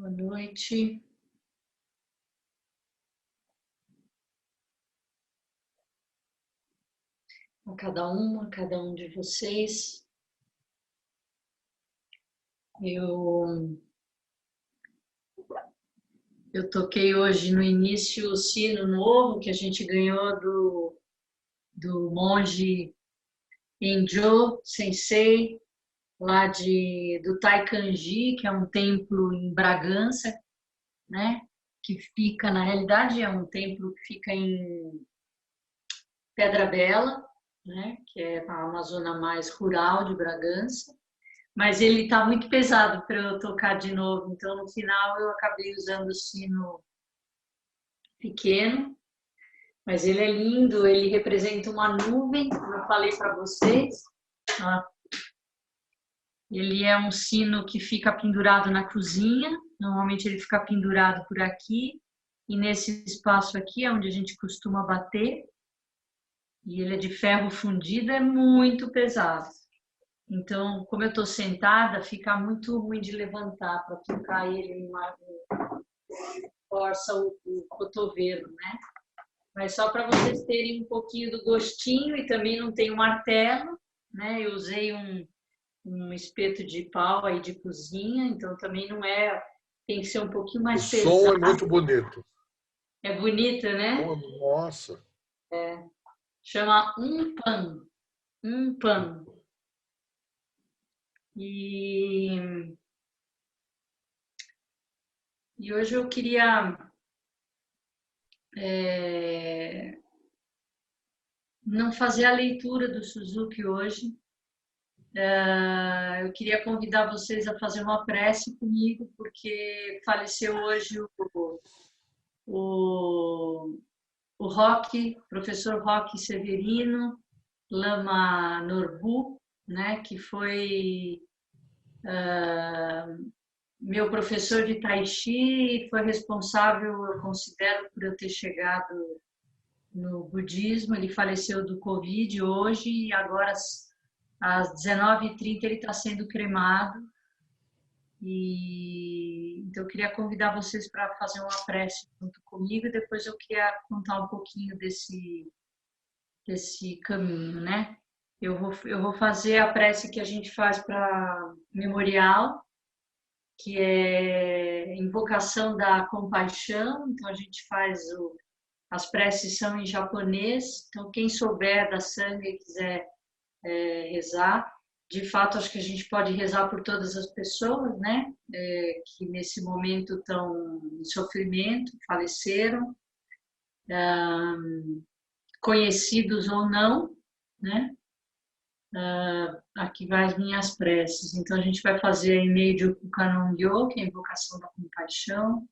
Boa noite. A cada um de vocês. Eu toquei hoje no início o sino novo que a gente ganhou do monge Enjo Sensei, lá do Taikanji, que é um templo em Bragança, né? Que fica, na realidade, é um templo que fica em Pedra Bela, né? Que é uma zona mais rural de Bragança. Mas ele está muito pesado para eu tocar de novo, então no final eu acabei usando o sino pequeno, mas ele é lindo, ele representa uma nuvem, como eu falei para vocês. Ele é um sino que fica pendurado na cozinha, normalmente ele fica pendurado por aqui, e nesse espaço aqui é onde a gente costuma bater, e ele é de ferro fundido, é muito pesado. Então, como eu estou sentada, fica muito ruim de levantar para tocar ele, força o cotovelo, né? Mas só para vocês terem um pouquinho do gostinho, e também não tem um martelo, né? Eu usei um espeto de pau aí de cozinha, então também não é, tem que ser um pouquinho O mais som é pesado. muito bonito. É bonita, né? Oh, nossa. Chama pan. E hoje eu queria não fazer a leitura do Suzuki hoje. Eu queria convidar vocês a fazer uma prece comigo, porque faleceu hoje o, o professor Roque Severino Lama Norbu, né, que foi meu professor de Tai Chi e foi responsável, eu considero, por eu ter chegado no budismo. Ele faleceu do Covid hoje e agora às 19h30 ele está sendo cremado. Então eu queria convidar vocês para fazer uma prece junto comigo e depois eu queria contar um pouquinho desse caminho, né? Eu vou fazer a prece que a gente faz para memorial, que é invocação da compaixão. Então a gente faz as preces são em japonês, então quem souber da sangue e quiser rezar, de fato acho que a gente pode rezar por todas as pessoas, né, que nesse momento estão em sofrimento, faleceram, conhecidos ou não, né. Aqui vai as minhas preces. Então a gente vai fazer em meio de Kukannon-gyo, que é a invocação da compaixão.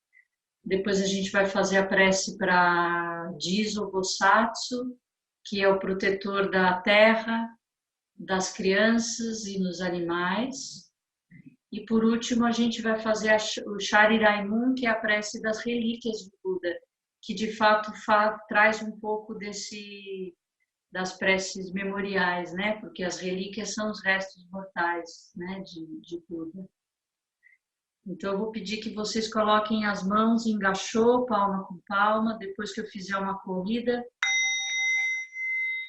Depois a gente vai fazer a prece para Jizo Bosatsu, que é o protetor da terra, das crianças e nos animais. E por último a gente vai fazer o Shariraimun, que é a prece das relíquias do Buda, que de fato traz um pouco das preces memoriais, né? Porque as relíquias são os restos mortais, né, de Buda. Então, eu vou pedir que vocês coloquem as mãos em gachô, palma com palma. Depois que eu fizer uma corrida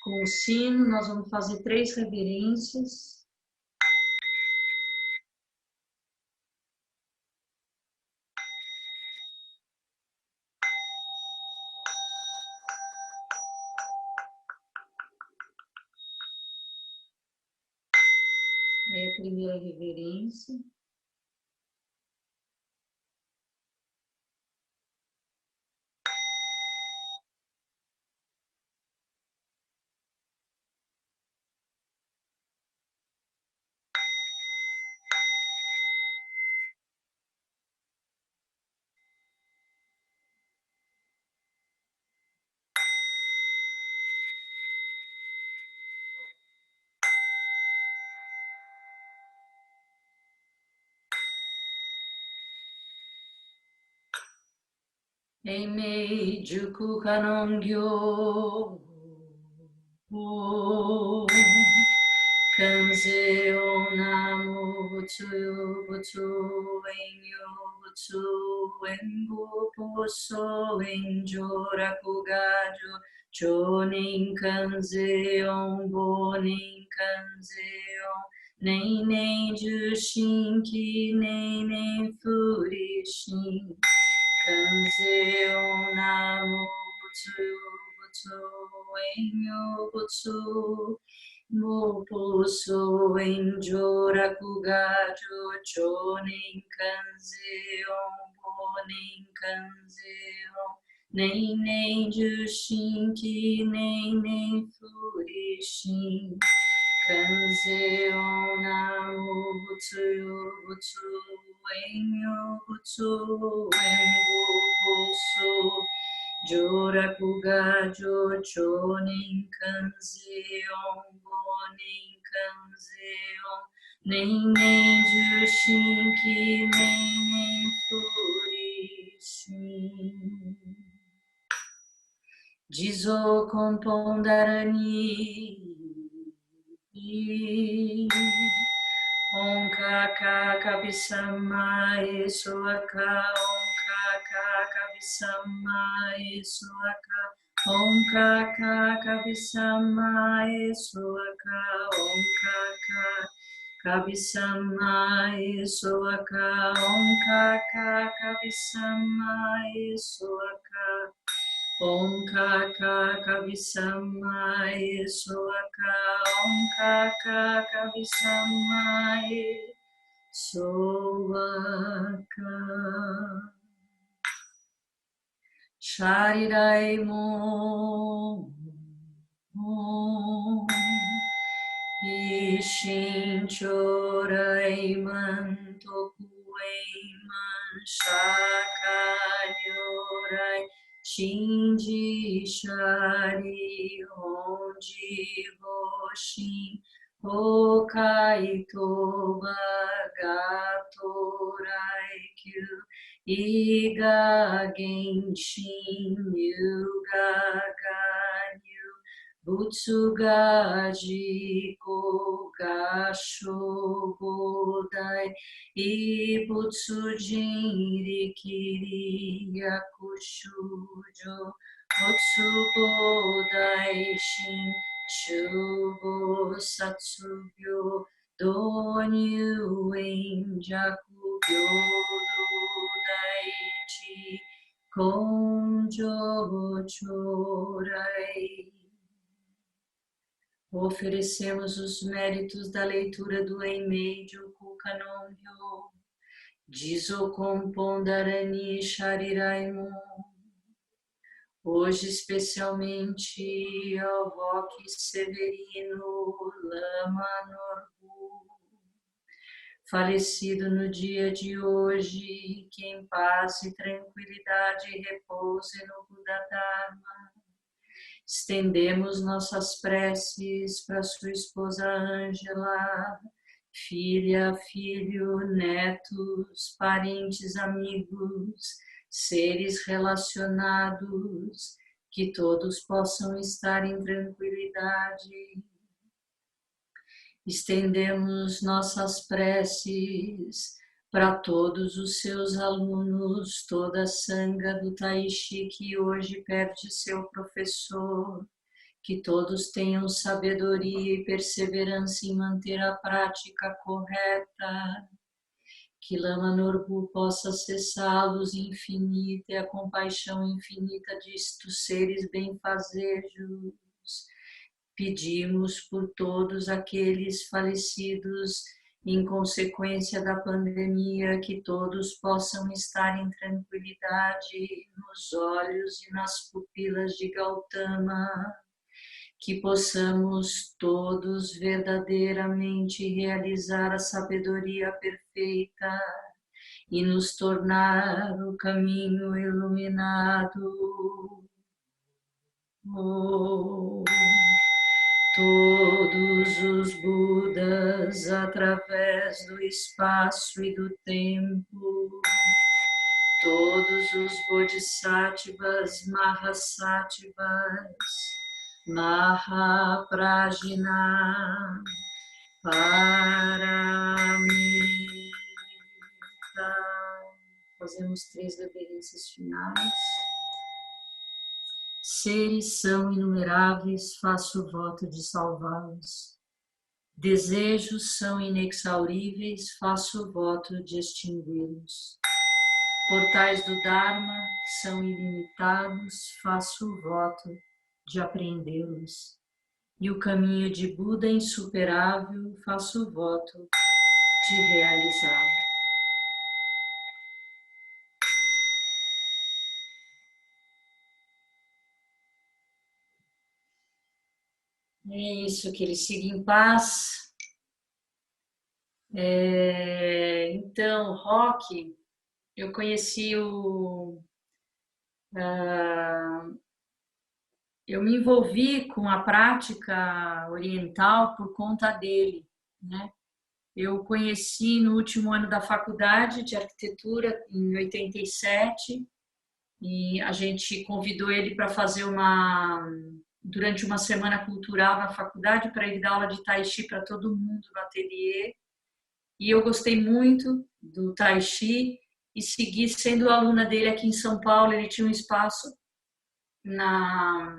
com o sino, nós vamos fazer 3 reverências. Aí a primeira reverência. Eimei Juku Kannon-gyo. Kanze Onamu Butsu Butsu Enyo Butsu Enbu Poso Enjo Rakugajo Chonin Kanze Onbonin Kanze On Nei Nei Jushin Ki Nei Nei Furishin Kanze Onamu Butsu Butsu Enyo Butsu Mupusu Enjora Kugajo Chonin Kanzeo Bonin Kanzeo Nei Nei Jushinki Nei Nei Furishin Kanzeo Namu Butsu Butsu Enyo Butsu Enbu Butsu Jorakugajo Chonin Kanzeon Bonin Kanzeon Nem Nem Jushinki Nem Nem Furishin Jizo Kompondarani Onkaka Kabisama Esoaka Onkaka Kabisama Esoaka Onkaka Kabisama Esoaka Onkaka Kabisama Esoaka Onkaka Kabisama Esoaka Onkaka Kabisama Esoaka Onkaka Kabisama Esoaka Sharirai Mo Ishin Chorai Mantoku Eiman Shakanyorai Shinji Shari Honji Hoshin Hokaito Bagato Raikyu Iga Genshin Yuga Ganyu Butsugaji Kogasho Bodai Ibutsujin Rikiri Yakushujo Otsubodai Shin Shubo Satsubyo Donyu Enjaku Daichi Konjo Chorai. Oferecemos os méritos da leitura do Enmeio Kukanongyo, Jizo Kompondarani Shariraimu, hoje especialmente ao Roque Severino Lama Norbu, falecido no dia de hoje, que em paz e tranquilidade repouse no Buda Dharma. Estendemos nossas preces para sua esposa Ângela, filha, filho, netos, parentes, amigos, seres relacionados, que todos possam estar em tranquilidade. Estendemos nossas preces para todos os seus alunos, toda a sanga do Taishi que hoje perde seu professor, que todos tenham sabedoria e perseverança em manter a prática correta, que Lama Norbu possa acessá-los infinita e a compaixão infinita destes seres benfazejos. Pedimos por todos aqueles falecidos em consequência da pandemia, que todos possam estar em tranquilidade nos olhos e nas pupilas de Gautama, que possamos todos verdadeiramente realizar a sabedoria perfeita e nos tornar o caminho iluminado. Todos os Budas através do espaço e do tempo, todos os Bodhisattvas, Mahasattvas, Mahaprajna, Paramita. Fazemos 3 reverências finais. Seres são inumeráveis, faço o voto de salvá-los. Desejos são inexauríveis, faço o voto de extingui-los. Portais do Dharma são ilimitados, faço o voto de apreendê-los. E o caminho de Buda insuperável, faço o voto de realizá-lo. É isso, que ele siga em paz. Então, Roque, eu conheci eu me envolvi com a prática oriental por conta dele, né? Eu conheci no último ano da faculdade de arquitetura, em 87, e a gente convidou ele para fazer durante uma semana cultural na faculdade, para ele dar aula de Tai Chi para todo mundo no ateliê. E eu gostei muito do Tai Chi e segui sendo aluna dele aqui em São Paulo. Ele tinha um espaço na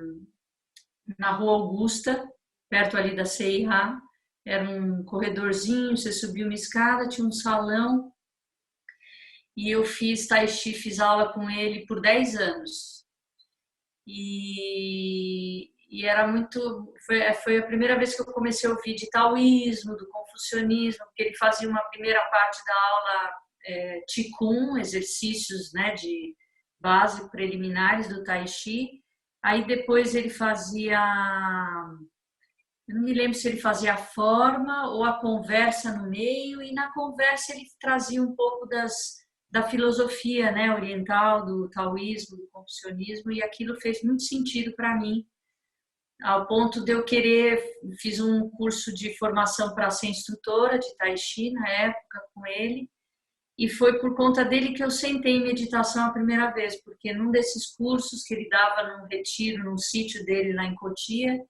Rua Augusta, perto ali da CIA. Era um corredorzinho, você subia uma escada, tinha um salão. E eu fiz Tai Chi, fiz aula com ele por 10 anos. E era muito... Foi a primeira vez que eu comecei a ouvir de taoísmo, do confucionismo, porque ele fazia uma primeira parte da aula Qigong, exercícios, né, de base preliminares do Tai Chi. Aí depois ele fazia... Eu não me lembro se ele fazia a forma ou a conversa no meio, e na conversa ele trazia um pouco da filosofia, né, oriental, do taoísmo, do confucionismo, e aquilo fez muito sentido para mim, ao ponto de eu querer... Fiz um curso de formação para ser instrutora de Tai Chi na época com ele, e foi por conta dele que eu sentei em meditação a primeira vez, porque num desses cursos que ele dava num retiro, num sítio dele lá em Cotia,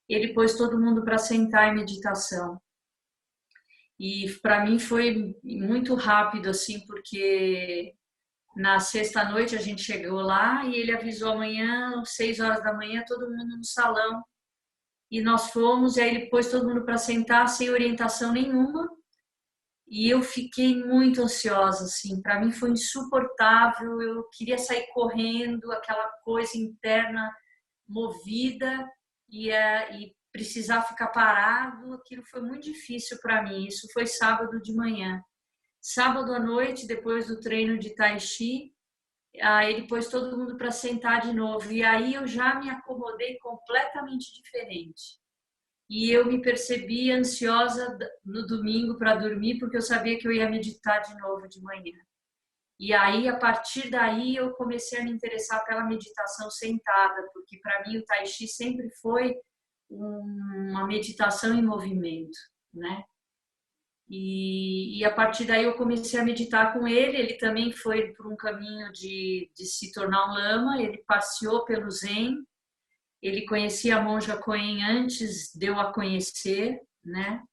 ele pôs todo mundo para sentar em meditação. E para mim foi muito rápido, assim, porque na sexta-noite a gente chegou lá e ele avisou amanhã, 6 horas da manhã, todo mundo no salão. E nós fomos, e aí ele pôs todo mundo para sentar sem orientação nenhuma. E eu fiquei muito ansiosa, assim, para mim foi insuportável, eu queria sair correndo, aquela coisa interna movida, e precisar ficar parado, aquilo foi muito difícil para mim. Isso foi sábado de manhã. Sábado à noite, depois do treino de Tai Chi, aí ele pôs todo mundo para sentar de novo, e aí eu já me acomodei completamente diferente. E eu me percebi ansiosa no domingo para dormir, porque eu sabia que eu ia meditar de novo de manhã. E aí, a partir daí, eu comecei a me interessar pela meditação sentada, porque para mim o Tai Chi sempre foi uma meditação em movimento, né? E a partir daí eu comecei a meditar com ele. Ele também foi por um caminho de se tornar um lama, ele passeou pelo Zen. Ele conhecia a monja Coen antes de eu a conhecer, né?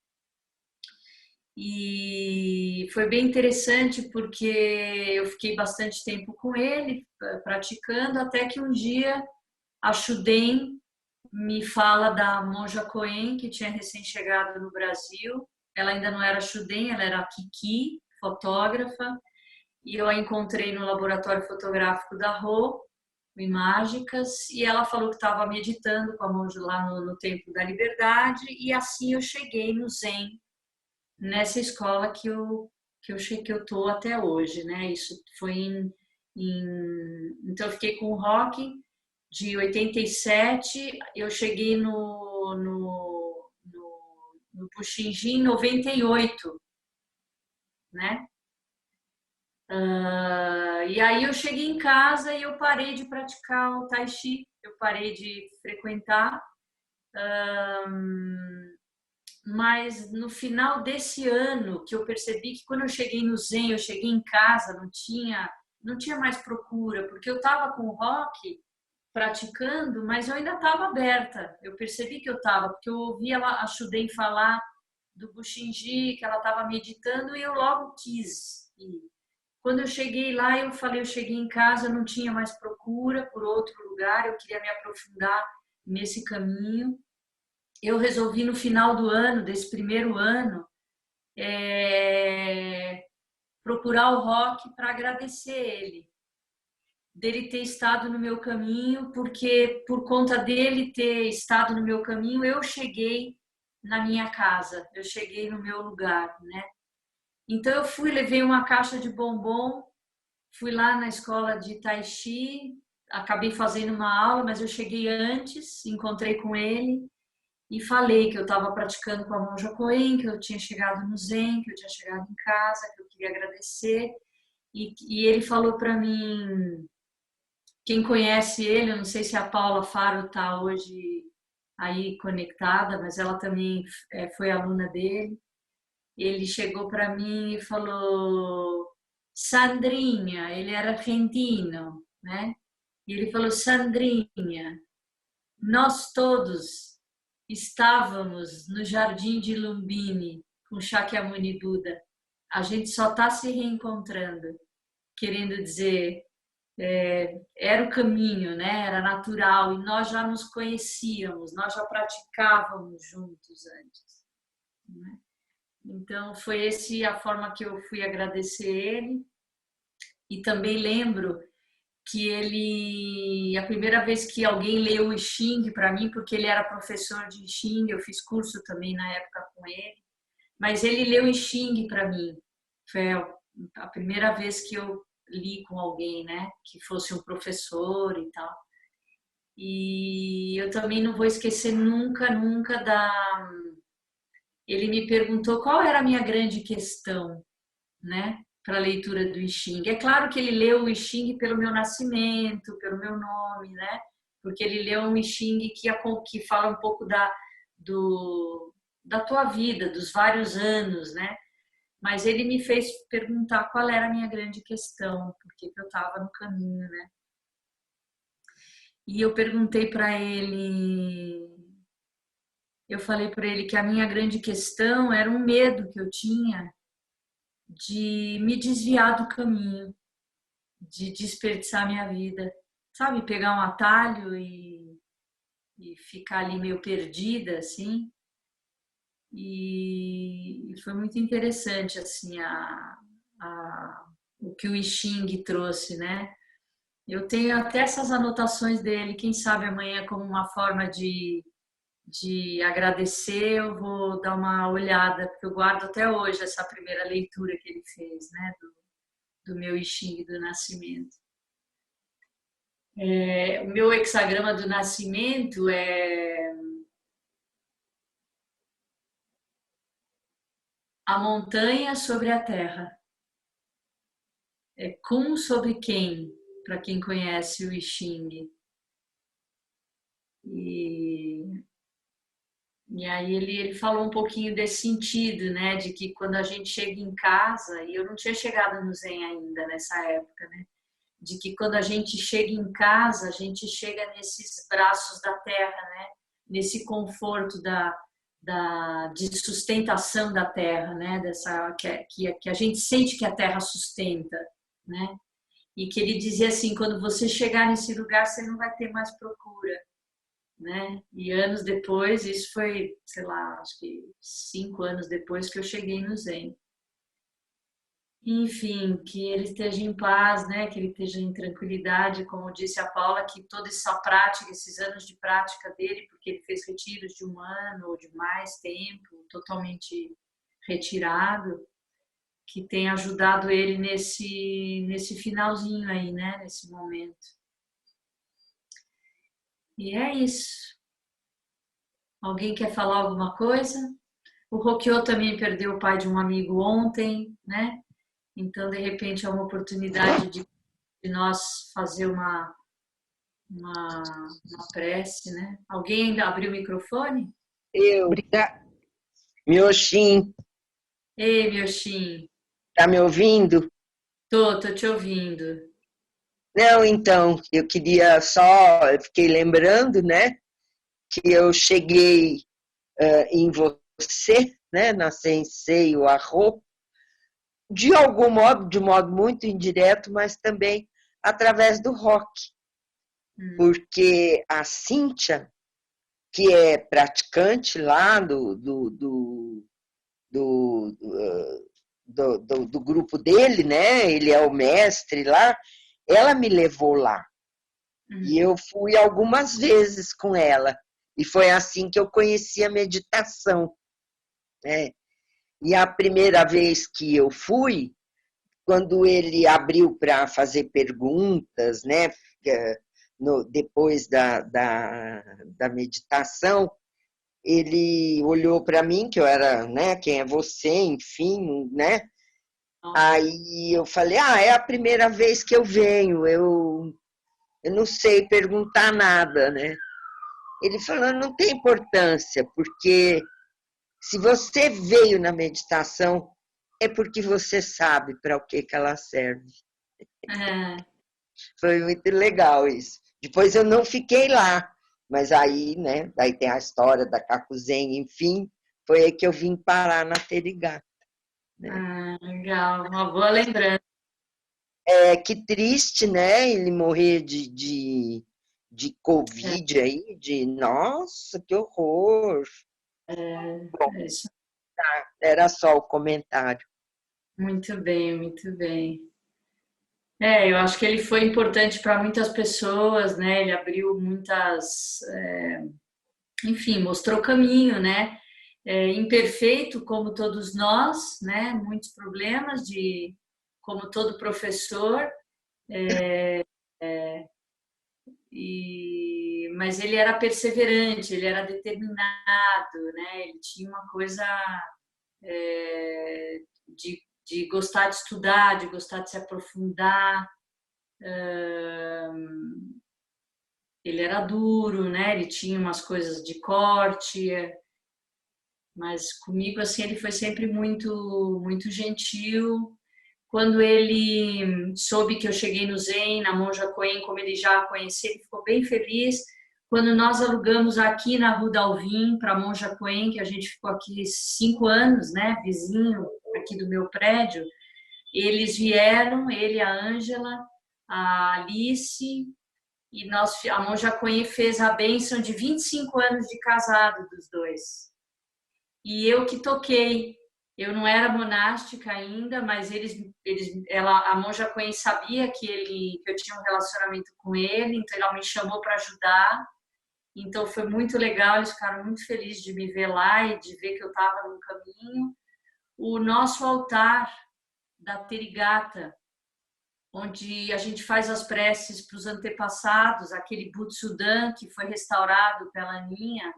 E foi bem interessante porque eu fiquei bastante tempo com ele, praticando, até que um dia a Shuden me fala da monja Coen, que tinha recém-chegado no Brasil. Ela ainda não era Shuden, ela era Kiki, fotógrafa, e eu a encontrei no laboratório fotográfico da Rô, em Mágicas, e ela falou que estava meditando com a monja lá no Templo da Liberdade, e assim eu cheguei no Zen, nessa escola que eu estou até hoje, né? Isso foi então eu fiquei com o Rock de 87, eu cheguei no Puxinji em 98, né? E aí eu cheguei em casa e eu parei de praticar o Tai Chi, eu parei de frequentar, mas no final desse ano que eu percebi que quando eu cheguei no Zen, eu cheguei em casa, não tinha mais procura, porque eu estava com o Rock praticando, mas eu ainda estava aberta, eu percebi que eu estava, porque eu ouvia a Shuden falar do Buxinji, que ela estava meditando, e eu logo quis ir. Quando eu cheguei lá, eu falei, eu cheguei em casa, eu não tinha mais procura por outro lugar, eu queria me aprofundar nesse caminho. Eu resolvi no final do ano, desse primeiro ano, procurar o Rock para agradecer ele, dele ter estado no meu caminho, porque por conta dele ter estado no meu caminho, eu cheguei na minha casa, eu cheguei no meu lugar, né? Então eu fui, levei uma caixa de bombom, fui lá na escola de Tai Chi, acabei fazendo uma aula, mas eu cheguei antes, encontrei com ele e falei que eu estava praticando com a monja Coen, que eu tinha chegado no Zen, que eu tinha chegado em casa, que eu queria agradecer. E ele falou para mim, quem conhece ele, eu não sei se a Paula Faro está hoje aí conectada, mas ela também foi aluna dele. Ele chegou para mim e falou, Sandrinha, ele era argentino, né? E ele falou, Sandrinha, nós todos estávamos no Jardim de Lumbini com Shakyamuni Buda. A gente só está se reencontrando, querendo dizer, era o caminho, né? Era natural e nós já nos conhecíamos, nós já praticávamos juntos antes, né? Então foi esse a forma que eu fui agradecer ele. E também lembro que a primeira vez que alguém leu o I Ching para mim, porque ele era professor de I Ching, eu fiz curso também na época com ele, mas ele leu o I Ching para mim. Foi a primeira vez que eu li com alguém, né, que fosse um professor e tal. E eu também não vou esquecer nunca, nunca ele me perguntou qual era a minha grande questão, né, para a leitura do I Ching. É claro que ele leu o I Ching pelo meu nascimento, pelo meu nome, né, porque ele leu um I Ching que fala um pouco da tua vida, dos vários anos, né, mas ele me fez perguntar qual era a minha grande questão, porque eu estava no caminho, né. E eu perguntei para ele, eu falei para ele que a minha grande questão era um medo que eu tinha de me desviar do caminho, de desperdiçar minha vida, sabe? Pegar um atalho e ficar ali meio perdida, assim. E foi muito interessante, assim, o que o I Ching trouxe, né? Eu tenho até essas anotações dele, quem sabe amanhã como uma forma de agradecer, eu vou dar uma olhada, porque eu guardo até hoje essa primeira leitura que ele fez, né, do meu I Ching do nascimento. O meu hexagrama do nascimento é a montanha sobre a terra. É Kun sobre quem, para quem conhece o I Ching. E aí ele falou um pouquinho desse sentido, né? De que quando a gente chega em casa, e eu não tinha chegado no Zen ainda nessa época, né? De que quando a gente chega em casa, a gente chega nesses braços da terra, né? Nesse conforto de sustentação da terra, né? Que a gente sente que a terra sustenta, né? E que ele dizia assim, quando você chegar nesse lugar, você não vai ter mais procura, né? E anos depois, isso foi, sei lá, acho que 5 anos depois que eu cheguei no Zen. Enfim, que ele esteja em paz, né? Que ele esteja em tranquilidade, como disse a Paula, que toda essa prática, esses anos de prática dele, porque ele fez retiros de 1 ano ou de mais tempo, totalmente retirado, que tem ajudado ele nesse finalzinho aí, né? Nesse momento. E é isso. Alguém quer falar alguma coisa? O Rokyo também perdeu o pai de um amigo ontem, né? Então, de repente, é uma oportunidade de nós fazer uma prece, né? Alguém ainda abriu o microfone? Eu. Obrigada. Mioshin, Ei, Mioshin. tá me ouvindo? Tô te ouvindo. Não, então, eu queria só, eu fiquei lembrando, né, que eu cheguei em você né, na Sensei o Arro, de algum modo, de modo muito indireto, mas também através do rock, porque a Cíntia, que é praticante lá do, do grupo dele, né? Ele é o mestre lá. Ela me levou lá. E eu fui algumas vezes com ela. E foi assim que eu conheci a meditação, né? E a primeira vez que eu fui, quando ele abriu para fazer perguntas, né? Depois da meditação, ele olhou para mim, que eu era, né? Quem é você, enfim, né? Aí eu falei, é a primeira vez que eu venho, eu não sei perguntar nada, né? Ele falou, não tem importância, porque se você veio na meditação, é porque você sabe para o que ela serve. É. Foi muito legal isso. Depois eu não fiquei lá, mas aí, né? Daí tem a história da Cacuzenha, enfim, foi aí que eu vim parar na Terigá. Né? Legal, uma boa lembrança. Que triste, né? Ele morrer de Covid aí, nossa, que horror. Bom, É isso. era só o comentário. Muito bem, muito bem. Eu acho que ele foi importante para muitas pessoas, né? Ele abriu muitas, enfim, mostrou o caminho, né? Imperfeito como todos nós, né? Muitos problemas como todo professor, mas ele era perseverante, ele era determinado, né? Ele tinha uma coisa de gostar de estudar, de gostar de se aprofundar. Ele era duro, né? Ele tinha umas coisas de corte, mas comigo assim ele foi sempre muito gentil. Quando ele soube que eu cheguei no Zen, na Monja Coen, como ele já a conhecia, ele ficou bem feliz. Quando nós alugamos aqui na Rua Dalvim para a Monja Coen, que a gente ficou aqui 5 anos, né, vizinho aqui do meu prédio, eles vieram, ele e a Ângela, a Alice, e a Monja Coen fez a bênção de 25 anos de casado dos dois. E eu que toquei. Eu não era monástica ainda, mas a Monja Coen sabia que eu tinha um relacionamento com ele, então ela me chamou para ajudar. Então foi muito legal, eles ficaram muito felizes de me ver lá e de ver que eu estava no caminho. O nosso altar da Terigata, onde a gente faz as preces para os antepassados, aquele Butsudan que foi restaurado pela Aninha,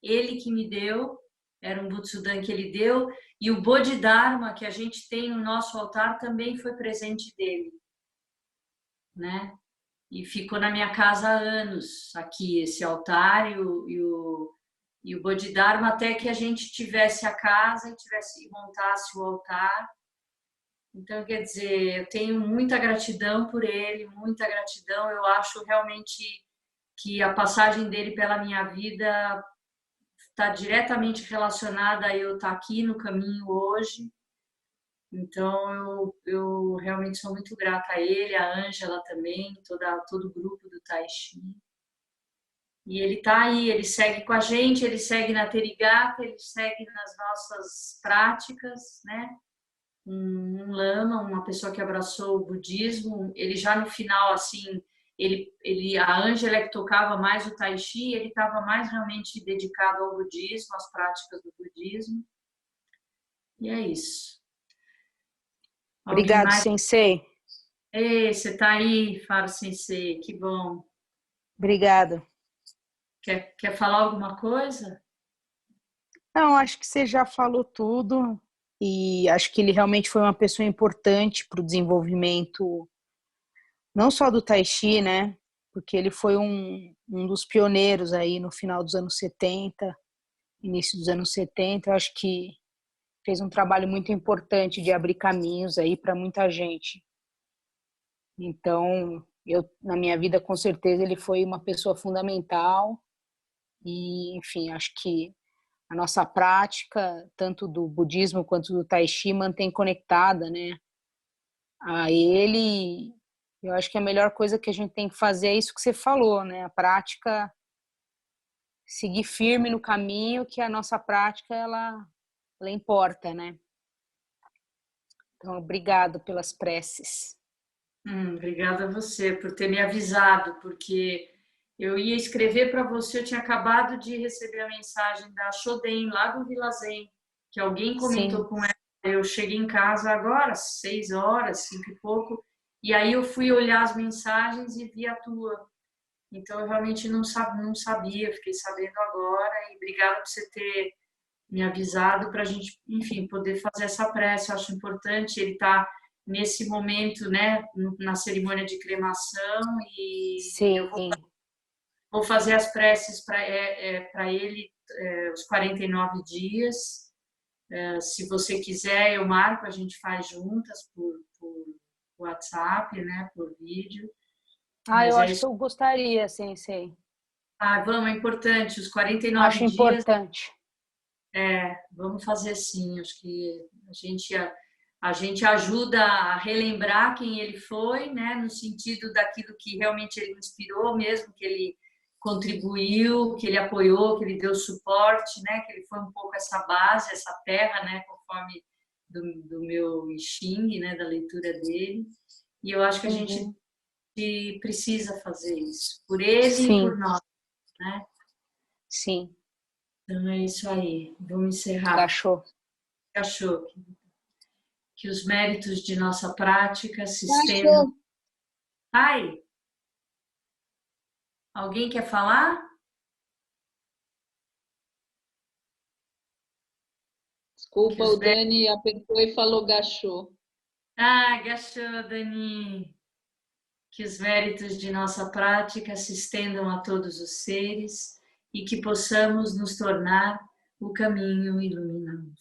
ele que me deu, era um Butsudan que ele deu, e o Bodhidharma que a gente tem no nosso altar também foi presente dele, né? E ficou na minha casa há anos, aqui, esse altar e o Bodhidharma, até que a gente tivesse a casa e montasse o altar. Então, quer dizer, eu tenho muita gratidão por ele, muita gratidão. Eu acho realmente que a passagem dele pela minha vida está diretamente relacionada a eu estar aqui no caminho hoje. Então, eu realmente sou muito grata a ele, a Ângela também, todo o grupo do Tai Chi. E ele está aí, ele segue com a gente, ele segue na Terigata, ele segue nas nossas práticas, né? Um lama, uma pessoa que abraçou o budismo. Ele já no final, assim, a Ângela é que tocava mais o Tai Chi, ele estava mais realmente dedicado ao budismo, às práticas do budismo. E é isso. Alguém Obrigado, mais? Sensei. Ei, você está aí, Faro Sensei, que bom. Obrigada. Quer falar alguma coisa? Não, acho que você já falou tudo e acho que ele realmente foi uma pessoa importante para o desenvolvimento não só do Tai Chi, né? Porque ele foi um dos pioneiros aí no final dos anos 70, início dos anos 70. Eu acho que fez um trabalho muito importante de abrir caminhos aí para muita gente. Então, na minha vida, com certeza, ele foi uma pessoa fundamental e, enfim, acho que a nossa prática, tanto do budismo quanto do tai chi, mantém conectada, né, a ele. Eu acho que a melhor coisa que a gente tem que fazer é isso que você falou, né, a prática, seguir firme no caminho, que a nossa prática, ela importa, né. Então, obrigado pelas preces. Obrigada a você por ter me avisado, porque eu ia escrever para você, eu tinha acabado de receber a mensagem da Shoden, lá do Vila Zen, que alguém comentou Sim. com ela. Eu cheguei em casa agora, 6 horas, 5 e pouco, e aí eu fui olhar as mensagens e vi a tua. Então, eu realmente não sabia, fiquei sabendo agora, e obrigada por você ter me avisado para a gente, enfim, poder fazer essa prece. Eu acho importante, ele está nesse momento, né, na cerimônia de cremação, e eu Sim. vou fazer as preces para ele, os 49 dias. Se você quiser, eu marco, a gente faz juntas por WhatsApp, né, por vídeo. Eu Mas é acho que isso. eu gostaria, Sensei. Vamos, é importante, os 49 Acho dias, importante. vamos fazer sim. Acho que a gente ajuda a relembrar quem ele foi, né, no sentido daquilo que realmente ele inspirou, mesmo que ele contribuiu, que ele apoiou, que ele deu suporte, né, que ele foi um pouco essa base, essa terra, né, conforme do meu I Ching, né, da leitura dele. E eu acho que a gente precisa fazer isso, por ele e por Sim, nós, né? sim. Então é isso aí. Vamos encerrar. Gachou. Achou que os méritos de nossa prática se estendam. Achou. Ai, alguém quer falar? Desculpa, o Dani apertou e falou gachou. Gachou, Dani. Que os méritos de nossa prática se estendam a todos os seres e que possamos nos tornar o caminho iluminado.